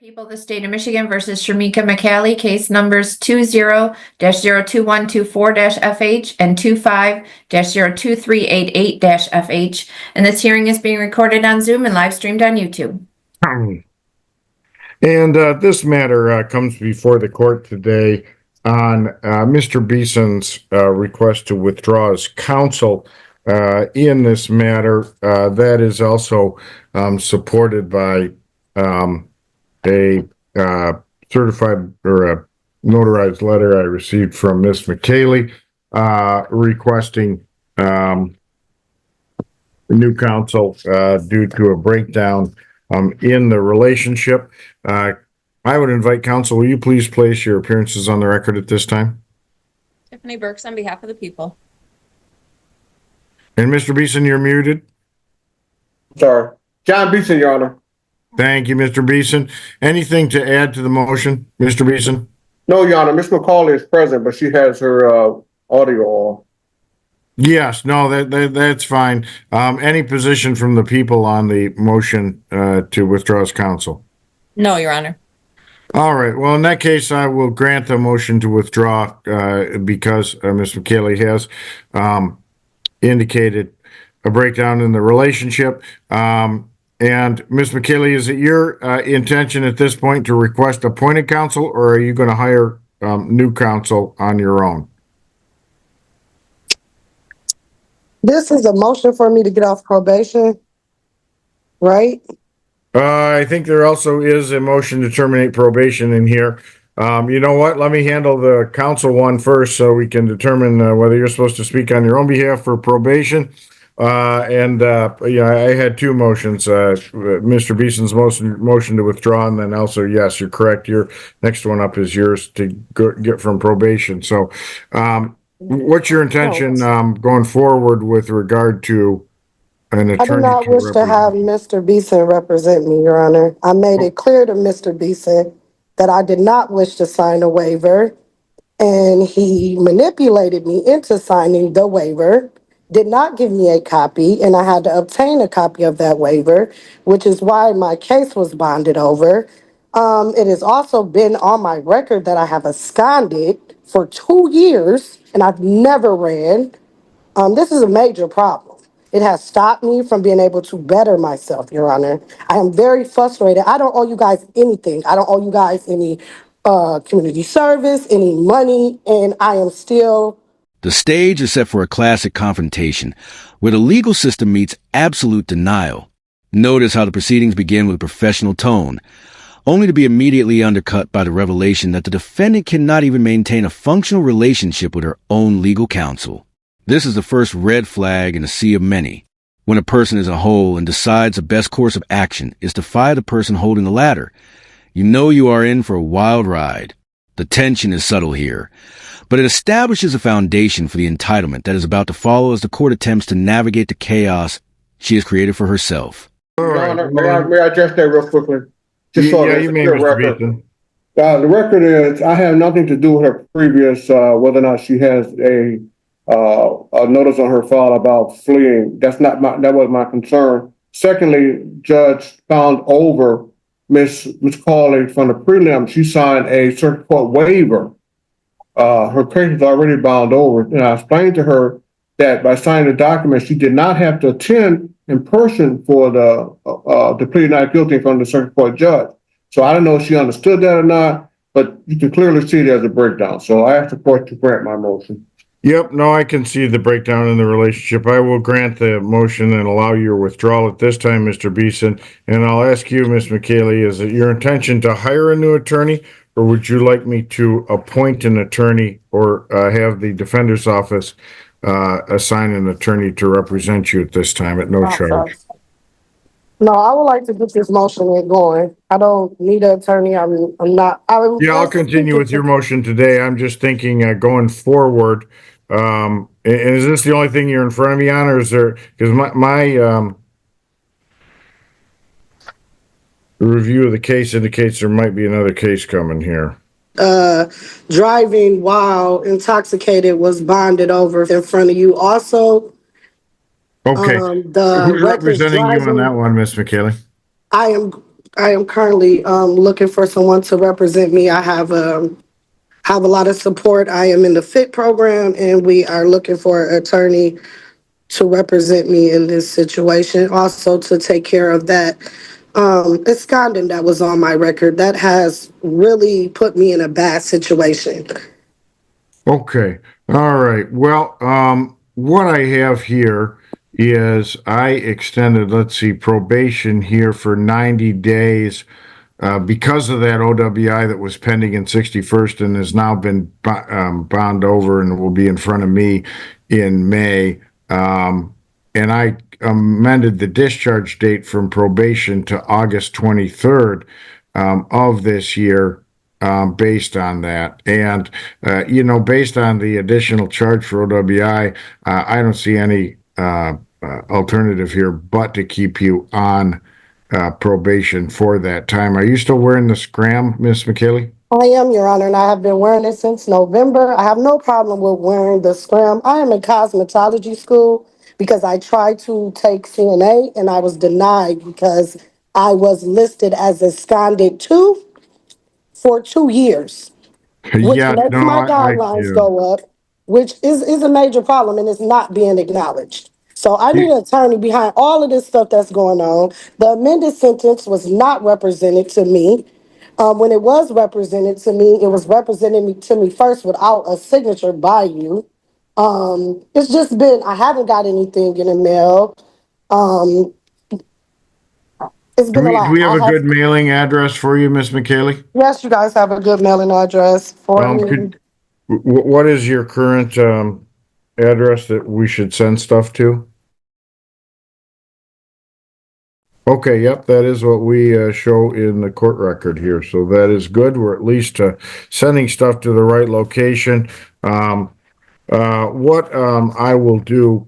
People of the State of Michigan versus Shamika McCallie, case numbers 20-02124-FH and 25-02388-FH. And this hearing is being recorded on Zoom and live streamed on YouTube. And this matter comes before the court today on Mr. Beeson's request to withdraw his counsel in this matter. That is also supported by a certified or a notarized letter I received from Ms. McCallie requesting new counsel due to a breakdown in the relationship. I would invite counsel, will you please place your appearances on the record at this time? Tiffany Burks on behalf of the people. And Mr. Beeson, you're muted. Sorry. John Beeson, Your Honor. Thank you, Mr. Beeson. Anything to add to the motion, Mr. Beeson? No, Your Honor. Ms. McCauley is present, but she has her audio on. Yes, no, that's fine. Any position from the people on the motion to withdraw his counsel? No, Your Honor. All right. Well, in that case, I will grant the motion to withdraw because Ms. McCallie has indicated a breakdown in the relationship. And Ms. McCallie, is it your intention at this point to request appointed counsel, or are you going to hire new counsel on your own? This is a motion for me to get off probation, right? I think there also is a motion to terminate probation in here. You know what? Let me handle the counsel one first so we can determine whether you're supposed to speak on your own behalf for probation. I had two motions, Mr. Beeson's motion to withdraw, and then also, yes, you're correct. Your next one up is yours to get from probation. So, what's your intention going forward with regard to an attorney? I do not wish to have Mr. Beeson represent me, Your Honor. I made it clear to Mr. Beeson that I did not wish to sign a waiver, and he manipulated me into signing the waiver, did not give me a copy, and I had to obtain a copy of that waiver, which is why my case was bonded over. It has also been on my record that I have absconded for 2 years, and I've never ran. This is a major problem. It has stopped me from being able to better myself, Your Honor. I am very frustrated. I don't owe you guys anything. I don't owe you guys any community service, any money, and I am still... The stage is set for a classic confrontation, where the legal system meets absolute denial. Notice how the proceedings begin with a professional tone, only to be immediately undercut by the revelation that the defendant cannot even maintain a functional relationship with her own legal counsel. This is the first red flag in a sea of many, when a person is a whole and decides the best course of action is to fire the person holding the ladder. You know you are in for a wild ride. The tension is subtle here, but it establishes a foundation for the entitlement that is about to follow as the court attempts to navigate the chaos she has created for herself. Your Honor, may I address that real quickly? Just so you may, Mr. Beeson. The record is, I have nothing to do with her previous, whether or not she has a notice on her file about fleeing. That was my concern. Secondly, Judge found over Ms. Cawley from the prelim. She signed a circuit court waiver. Her case is already bound over. And I explained to her that by signing the document, she did not have to attend in person for the plea not guilty from the circuit court judge. So I don't know if she understood that or not, but you can clearly see there's a breakdown. So I asked the court to grant my motion. Yep, no, I can see the breakdown in the relationship. I will grant the motion and allow your withdrawal at this time, Mr. Beeson. And I'll ask you, Ms. McCallie, is it your intention to hire a new attorney, or would you like me to appoint an attorney or have the defender's office assign an attorney to represent you at this time at no charge? No, I would like to get this motion going. I don't need an attorney. I'm not. I'll continue with your motion today. I'm just thinking going forward. And is this the only thing you're in front of me on, or is there? Because my review of the case indicates there might be another case coming here. Driving while intoxicated was bonded over in front of you. Also, okay. Who's representing you on that one, Miss McCallie? I am I am currently looking for someone to represent me. I have a lot of support. I am in the FIT program, and we are looking for an attorney to represent me in this situation. Also, to take care of that absconding that was on my record. That has really put me in a bad situation. Okay. All right. Well, what I have here is I extended, let's see, probation here for 90 days because of that OWI that was pending in 61st and has now been bound over and will be in front of me in May. And I amended the discharge date from probation to August 23rd of this year based on that. And, based on the additional charge for OWI, I don't see any alternative here but to keep you on probation for that time. Are you still wearing the scram, Miss McKaylee? I am, Your Honor, and I have been wearing it since November. I have no problem with wearing the scrim. I am in cosmetology school because I tried to take CNA and I was denied because I was listed as absconded too for 2 years, which Yeah, makes no, my guidelines yeah. go up, which is a major problem and it's not being acknowledged. So I need an attorney behind all of this stuff that's going on. The amended sentence was not represented to me. When it was represented to me, it was represented to me first without a signature by you. It's just been, I haven't got anything in the mail. Um, it's Do been a we, do lot. we have a good mailing address for you, Miss McKaylee? Yes, you guys have a good mailing address for me. What is your current address that we should send stuff to? Okay, yep, that is what we show in the court record here. So that is good. We're at least sending stuff to the right location. What I will do,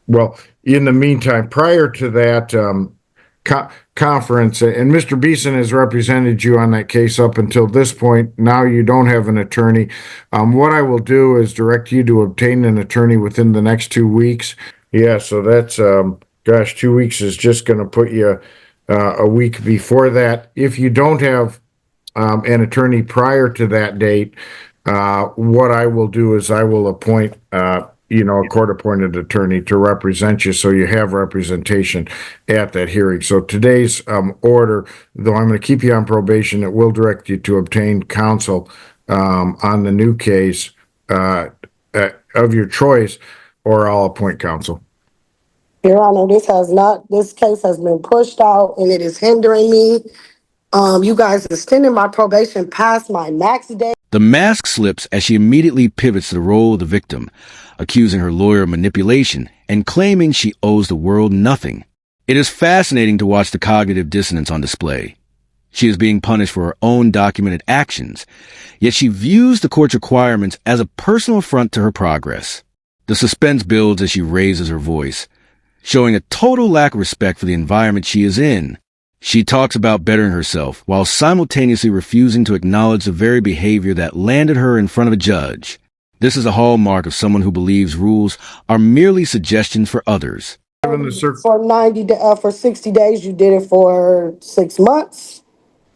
well, in the meantime, prior to that conference, and Mr. Beeson has represented you on that case up until this point. Now you don't have an attorney. What I will do is direct you to obtain an attorney within the next 2 weeks. Yeah, so that's, gosh, 2 weeks is just going to put you a week before that. If you don't have an attorney prior to that date, what I will do is I will appoint, a court-appointed attorney to represent you, so you have representation at that hearing. So today's order, though I'm going to keep you on probation, it will direct you to obtain counsel on the new case of your choice, or I'll appoint counsel. Your Honor, this case has been pushed out and it is hindering me. You guys extended my probation past my max day. The mask slips as she immediately pivots to the role of the victim, accusing her lawyer of manipulation and claiming she owes the world nothing. It is fascinating to watch the cognitive dissonance on display. She is being punished for her own documented actions, yet she views the court's requirements as a personal affront to her progress. The suspense builds as she raises her voice, showing a total lack of respect for the environment she is in. She talks about bettering herself while simultaneously refusing to acknowledge the very behavior that landed her in front of a judge. This is a hallmark of someone who believes rules are merely suggestions for others. For 60 days, you did it for 6 months.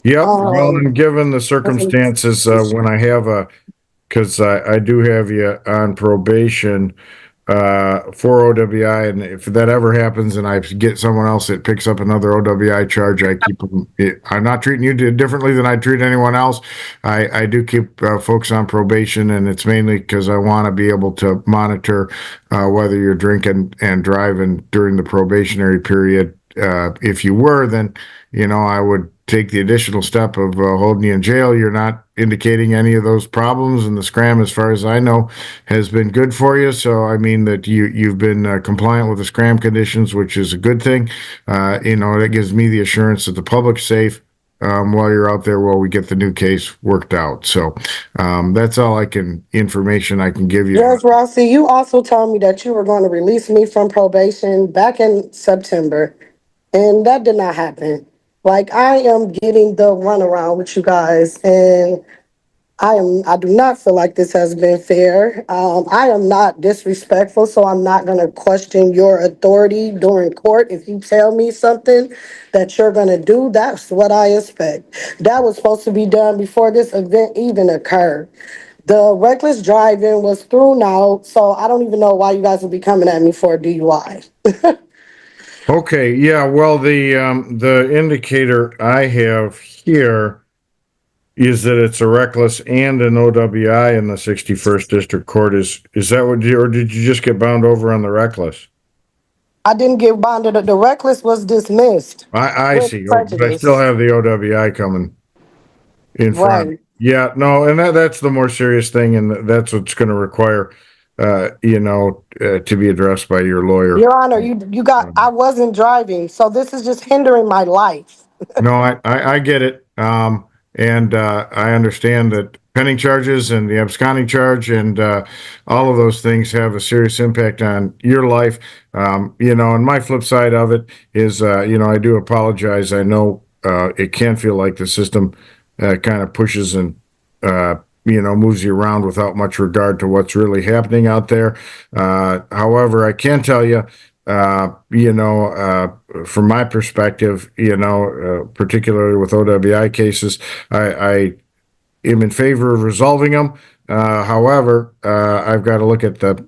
Yep, well, and given the circumstances, when I have because I do have you on probation for OWI, and if that ever happens and I get someone else that picks up another OWI charge, I keep them. I'm not treating you differently than I treat anyone else. I do keep folks on probation, and it's mainly because I want to be able to monitor whether you're drinking and driving during the probationary period. If you were, then I would take the additional step of holding you in jail. You're not indicating any of those problems, and the scram, as far as I know, has been good for you. So I mean that you've been compliant with the scram conditions, which is a good thing. That gives me the assurance that the public's safe while you're out there while we get the new case worked out. So that's all information I can give you. Judge Rossi, you also told me that you were going to release me from probation back in September, and that did not happen. Like, I am getting the runaround with you guys, and I do not feel like this has been fair. I am not disrespectful, so I'm not going to question your authority during court. If you tell me something that you're going to do, that's what I expect. That was supposed to be done before this event even occurred. The reckless driving was thrown out, so I don't even know why you guys would be coming at me for a DUI. Okay, yeah, well, the indicator I have here is that it's a reckless and an OWI in the 61st District Court. Is that what you, or did you just get bound over on the reckless? I didn't get bonded. The reckless was dismissed I with see. Oh, but I still prejudice. have the OWI coming in front. Right. Yeah, no, and that's the more serious thing, and that's what's going to require, to be addressed by your lawyer. Your Honor, I wasn't driving, so this is just hindering my life. No, I get it. And I understand that pending charges and the absconding charge and all of those things have a serious impact on your life. And my flip side of it is, I do apologize. I know it can feel like the system kind of pushes and, moves you around without much regard to what's really happening out there. However, I can tell you, from my perspective, particularly with OWI cases, I am in favor of resolving them. However, I've got to look at the,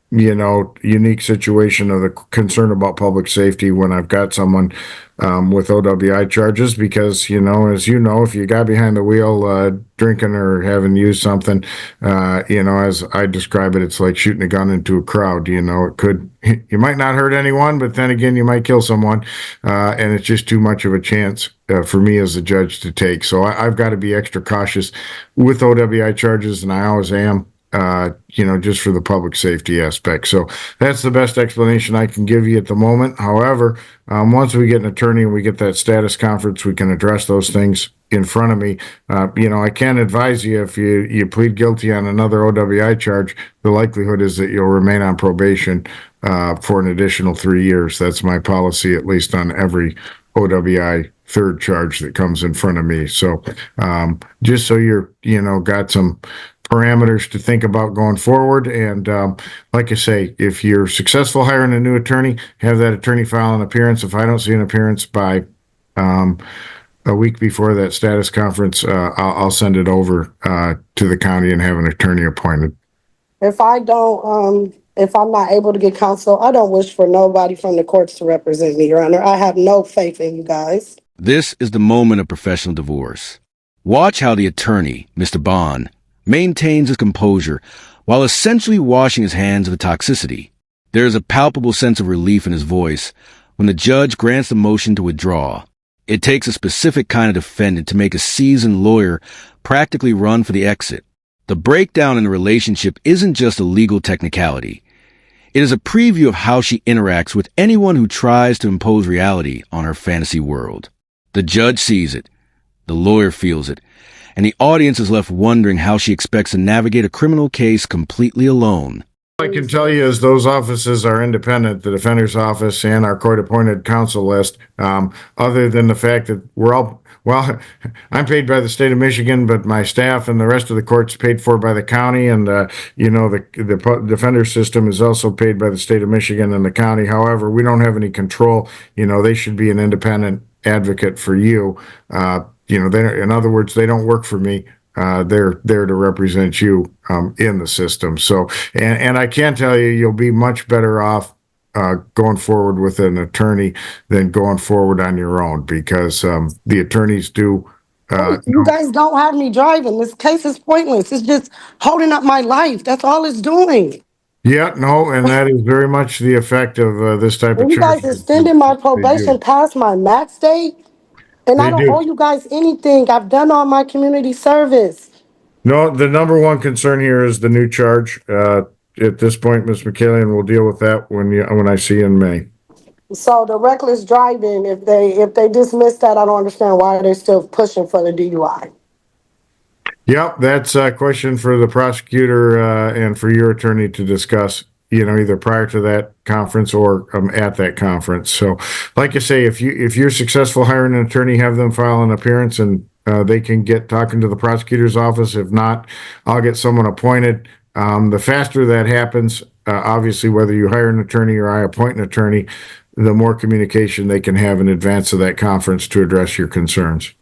unique situation of the concern about public safety when I've got someone with OWI charges because, as you know, if you got behind the wheel drinking or having used something, as I describe it, it's like shooting a gun into a crowd. You might not hurt anyone, but then again, you might kill someone. And it's just too much of a chance for me as a judge to take. So I've got to be extra cautious with OWI charges, and I always am. Just for the public safety aspect. So that's the best explanation I can give you at the moment. However, once we get an attorney and we get that status conference, we can address those things in front of me. I can advise you if you plead guilty on another OWI charge, the likelihood is that you'll remain on probation for an additional 3 years. That's my policy, at least on every OWI third charge that comes in front of me. So just so you're, got some parameters to think about going forward. And like I say, if you're successful hiring a new attorney, have that attorney file an appearance. If I don't see an appearance by a week before that status conference, I'll send it over to the county and have an attorney appointed. If I'm not able to get counsel, I don't wish for nobody from the courts to represent me, Your Honor. I have no faith in you guys. This is the moment of professional divorce. Watch how the attorney, Mr. Bond, maintains his composure while essentially washing his hands of the toxicity. There is a palpable sense of relief in his voice when the judge grants the motion to withdraw. It takes a specific kind of defendant to make a seasoned lawyer practically run for the exit. The breakdown in the relationship isn't just a legal technicality. It is a preview of how she interacts with anyone who tries to impose reality on her fantasy world. The judge sees it, the lawyer feels it, and the audience is left wondering how she expects to navigate a criminal case completely alone. All I can tell you is those offices are independent, the defender's office and our court-appointed counsel list, other than the fact that I'm paid by the state of Michigan, but my staff and the rest of the court's paid for by the county, and, the defender system is also paid by the state of Michigan and the county. However, we don't have any control. They should be an independent advocate for you. In other words, they don't work for me. They're there to represent you in the system. So, and I can tell you, you'll be much better off going forward with an attorney than going forward on your own, because the attorneys do. You guys don't have me driving. This case is pointless. It's just holding up my life. That's all it's doing. Yeah, no, and that is very much the effect of this type of You guys charge. extended my probation past my max date, and I They don't do. owe you guys anything. I've done all my community service. No, the number one concern here is the new charge. At this point, Ms. McKillian, we'll deal with that when I see you in May. So the reckless driving, if they dismiss that, I don't understand why they're still pushing for the DUI. Yep, that's a question for the prosecutor and for your attorney to discuss, either prior to that conference or at that conference. So, like I say, if you're successful hiring an attorney, have them file an appearance, and they can get talking to the prosecutor's office. If not, I'll get someone appointed. The faster that happens, obviously, whether you hire an attorney or I appoint an attorney, the more communication they can have in advance of that conference to address your concerns.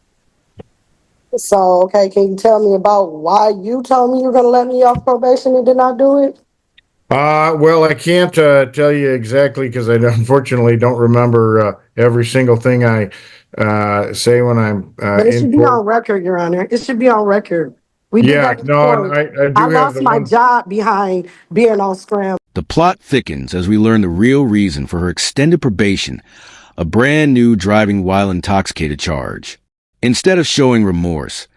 So, okay, can you tell me about why you told me you were going to let me off probation and did not do it? Well, I can't tell you exactly because I unfortunately don't remember every single thing I say when I'm But it should in be court. on record, Your Honor. It should be on record. We did Yeah, that in no, and court. I do I have lost the my one. job behind being on scram. The plot thickens as we learn the real reason for her extended probation, a brand new driving while intoxicated charge. Instead of showing remorse,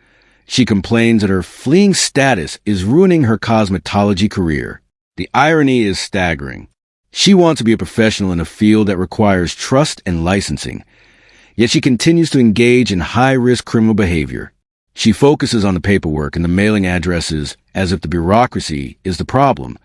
she complains that her fleeing status is ruining her cosmetology career. The irony is staggering. She wants to be a professional in a field that requires trust and licensing, yet she continues to engage in high-risk criminal behavior. She focuses on the paperwork and the mailing addresses as if the bureaucracy is the problem,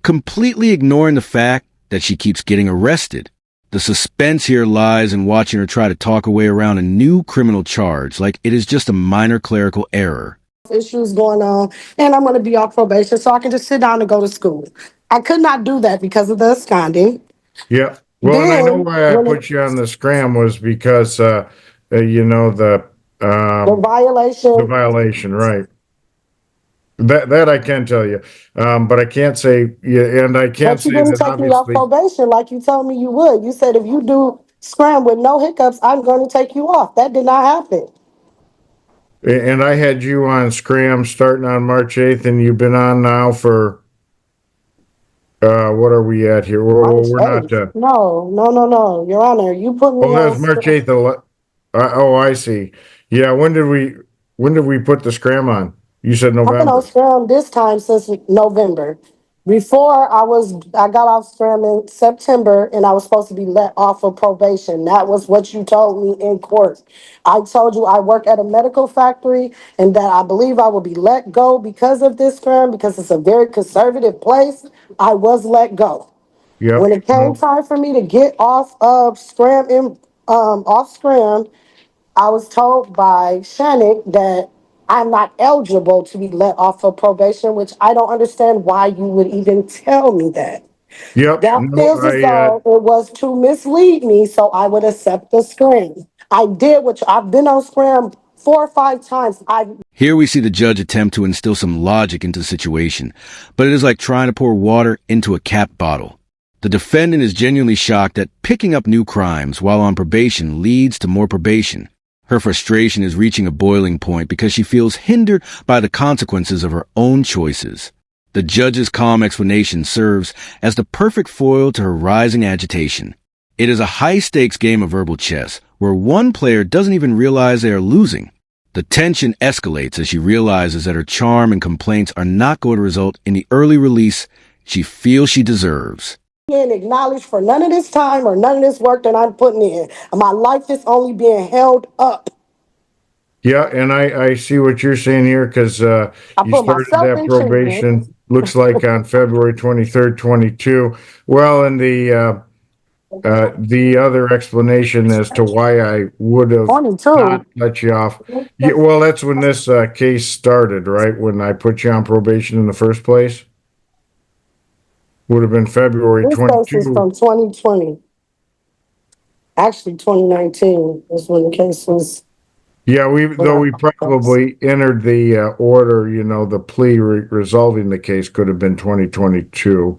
completely ignoring the fact that she keeps getting arrested. The suspense here lies in watching her try to talk her way around a new criminal charge like it is just a minor clerical error. Issues going on, and I'm going to be off probation so I can just sit down and go to school. I could not do that because of the absconding. Yeah. Well, and I know Then, why I when put you on the scram was because, you know, the the violation, violation, right? That I can tell you, but I can't say, yeah, and I can't but you say didn't that take me off obviously. probation like you told me you would. You said if you do scram with no hiccups, I'm going to take you off. That did not happen. And I had you on scram starting on March 8th, and you've been on now for, what are we at here? March We're not, 8th. No. Your Honor, you put me oh, that on was March scram. 8th. Oh, I see. Yeah, when did we put the scram on? You said I've been on November. scram this time since November. Before I got off scram in September and I was supposed to be let off of probation. That was what you told me in court. I told you I work at a medical factory and that I believe I will be let go because of this scram because it's a very conservative place. I was let go. When Yep. it came No. time for me to get off of scram off scram, I was told by Shannon that I'm not eligible to be let off of probation, which I don't understand why you would even tell me that. Yep. That No, feels as though it was to mislead me so I would accept the scram. I did, which I've been on scram 4 or 5 times. Here we see the judge attempt to instill some logic into the situation, but it is like trying to pour water into a capped bottle. The defendant is genuinely shocked that picking up new crimes while on probation leads to more probation. Her frustration is reaching a boiling point because she feels hindered by the consequences of her own choices. The judge's calm explanation serves as the perfect foil to her rising agitation. It is a high-stakes game of verbal chess where one player doesn't even realize they are losing. The tension escalates as she realizes that her charm and complaints are not going to result in the early release she feels she deserves. Being acknowledged for none of this time or none of this work that I'm putting in. My life is only being held up. yeah, and I see what you're saying here because I you put started myself that in treatment. probation, looks like on February 23rd, 22. Well, and the other explanation as to why I would have 22. not let you off. Yeah, well, that's when this case started, right? When I put you on probation in the first place. Would have been February This case is 22. from 2020. Actually, 2019 is when the case was. Yeah, though we probably entered the order, you know, the plea resolving the case could have been 2022.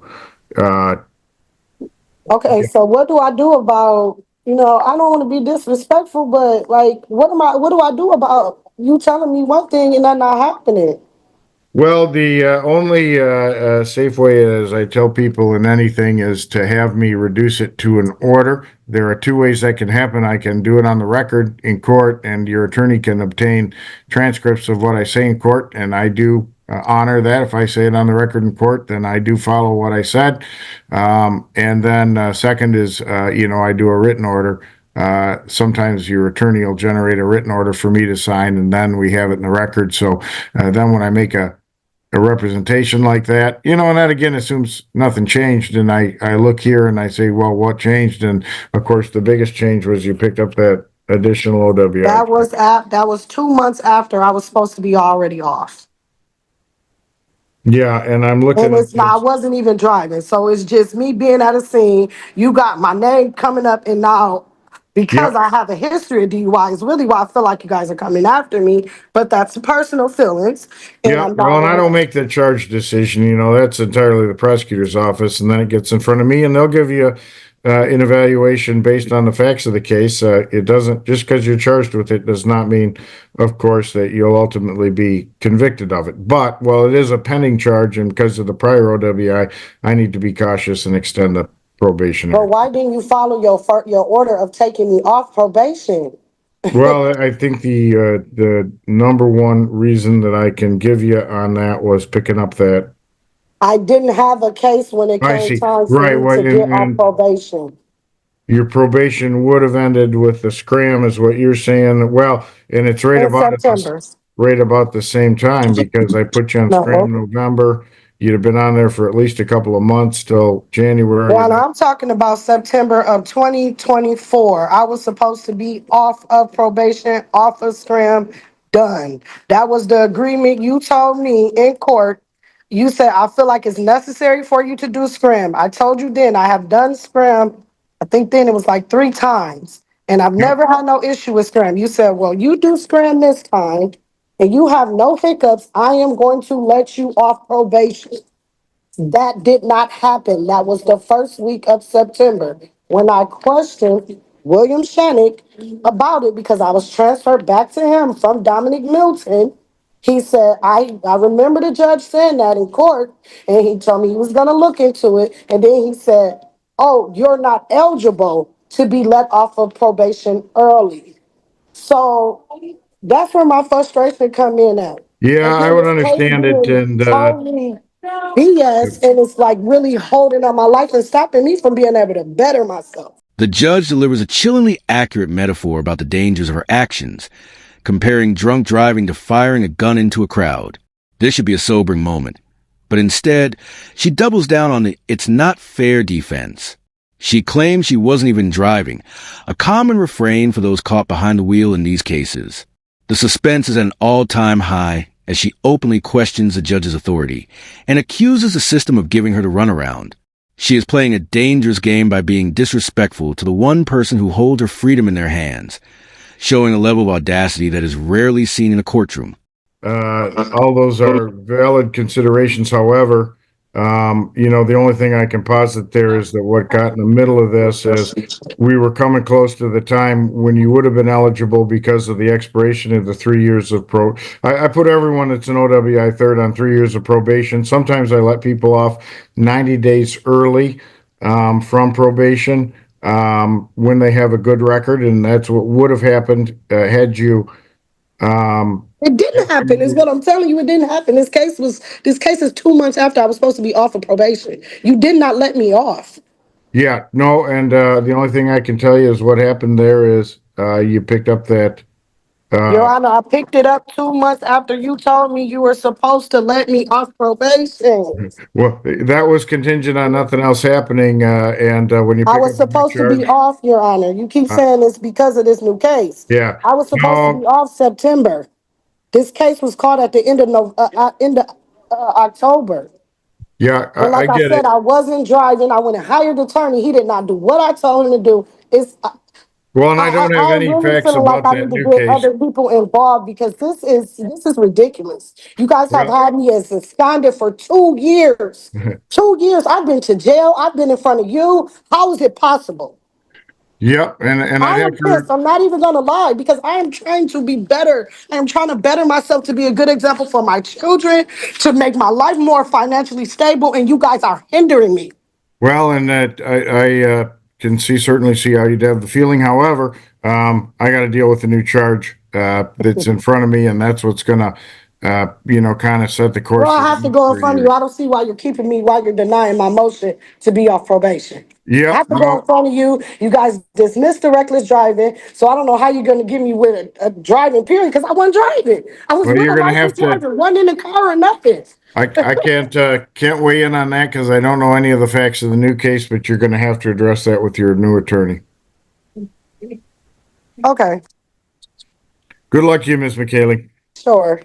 Okay, so what do I do about, I don't want to be disrespectful, but like, what do I do about you telling me one thing and that not happening? Well, the only safe way, as I tell people in anything, is to have me reduce it to an order. There are two ways that can happen. I can do it on the record in court, and your attorney can obtain transcripts of what I say in court, and I do honor that. If I say it on the record in court, then I do follow what I said. And then second is, I do a written order. Sometimes your attorney will generate a written order for me to sign, and then we have it in the record. So then when I make a representation like that, and that again assumes nothing changed. And I look here and I say, well, what changed? And of course, the biggest change was you picked up that additional OWI. That was 2 months after I was supposed to be already off. Yeah, and I'm looking And at it's not, I this. wasn't even driving. So it's just me being at a scene. You got my name coming up, and now because Yep. I have a history of DUI is really why I feel like you guys are coming after me. But that's personal feelings. And Yeah, I'm well, not and I don't gonna, make the charge decision, that's entirely the prosecutor's office, and then it gets in front of me, and they'll give you an evaluation based on the facts of the case. It doesn't, just because you're charged with it does not mean, of course, that you'll ultimately be convicted of it. But, well, it is a pending charge, and because of the prior OWI, I need to be cautious and extend the but probationary. why didn't you follow your order of taking me off probation? Well, I think the number one reason that I can give you on that was picking up that. I didn't have a case when it I came see. time for Right. me Well, to get off and probation. your probation would have ended with the scram, is what you're saying. Well, and it's In September. right about the same time, because I put you on scram No. November. You'd have been on there for at least a couple of months till January. Well, I'm talking about September of 2024. I was supposed to be off of probation, off of scrim, done. That was the agreement you told me in court. You said, I feel like it's necessary for you to do scrim. I told you then I have done scrim. I think then it was like 3 times. And I've Yep. never had no issue with scrim. You said, well, you do scrim this time and you have no hiccups. I am going to let you off probation. That did not happen. That was the first week of September when I questioned William Shannick about it because I was transferred back to him from Dominic Milton. He said, I remember the judge saying that in court, and he told me he was going to look into it. And then he said, oh, you're not eligible to be let off of probation early. So that's where my frustration come in at. Yeah, And I then would this case understand it, being and totally BS, and it's like really holding on my life and stopping me from being able to better myself. The judge delivers a chillingly accurate metaphor about the dangers of her actions, comparing drunk driving to firing a gun into a crowd. This should be a sobering moment. But instead, she doubles down on the "it's not fair" defense. She claims she wasn't even driving, a common refrain for those caught behind the wheel in these cases. The suspense is at an all-time high as she openly questions the judge's authority and accuses the system of giving her the runaround. She is playing a dangerous game by being disrespectful to the one person who holds her freedom in their hands, showing a level of audacity that is rarely seen in a courtroom. all those are valid considerations. However, the only thing I can posit there is that what got in the middle of this is we were coming close to the time when you would have been eligible because of the expiration of the 3 years of I put everyone that's an OWI third on 3 years of probation. Sometimes I let people off 90 days early from probation when they have a good record, and that's what would have happened had you. It didn't happen, is what I'm telling you. It didn't happen. This case is 2 months after I was supposed to be off of probation. You did not let me off. Yeah, no, and the only thing I can tell you is what happened there is you picked up that. Your Honor, I picked it up 2 months after you told me you were supposed to let me off probation. Well, that was contingent on nothing else happening, and when you I pick was up a new supposed to be charge, off, Your Honor. You keep saying it's because of this new case. yeah, I was supposed to be no, off September. This case was caught at the end of October. yeah, And I like I get said, it. I wasn't driving. I went and hired an attorney. He did not do what I told him to do. Well, and I don't have I'm any really facts feeling like about I that need to new get case. other people involved because this is ridiculous. You guys have Well, had me as absconded for 2 years. 2 years. I've been to jail. I've been in front of you. How is it possible? yep, and I I have am pissed. heard. I'm not even gonna lie because I am trying to be better. I am trying to better myself to be a good example for my children, to make my life more financially stable, and you guys are hindering me. Well, and that I can certainly see how you'd have the feeling. However, I got to deal with the new charge that's in front of me, and that's what's gonna, kind of set the Well, course I for the have to next go in 3 front of you. years. I don't see why you're keeping me, why you're denying my motion to be off probation. I Yep, have to go in no, front of you. You guys dismissed the reckless driving, so I don't know how you're going to give me with a driving period because I wasn't driving. I was well, with you're a gonna have licensed to. driver, wasn't in the car or nothing. I can't weigh in on that because I don't know any of the facts of the new case, but you're gonna have to address that with your new attorney. Okay, Good luck to you, Ms. McKaylee. sure.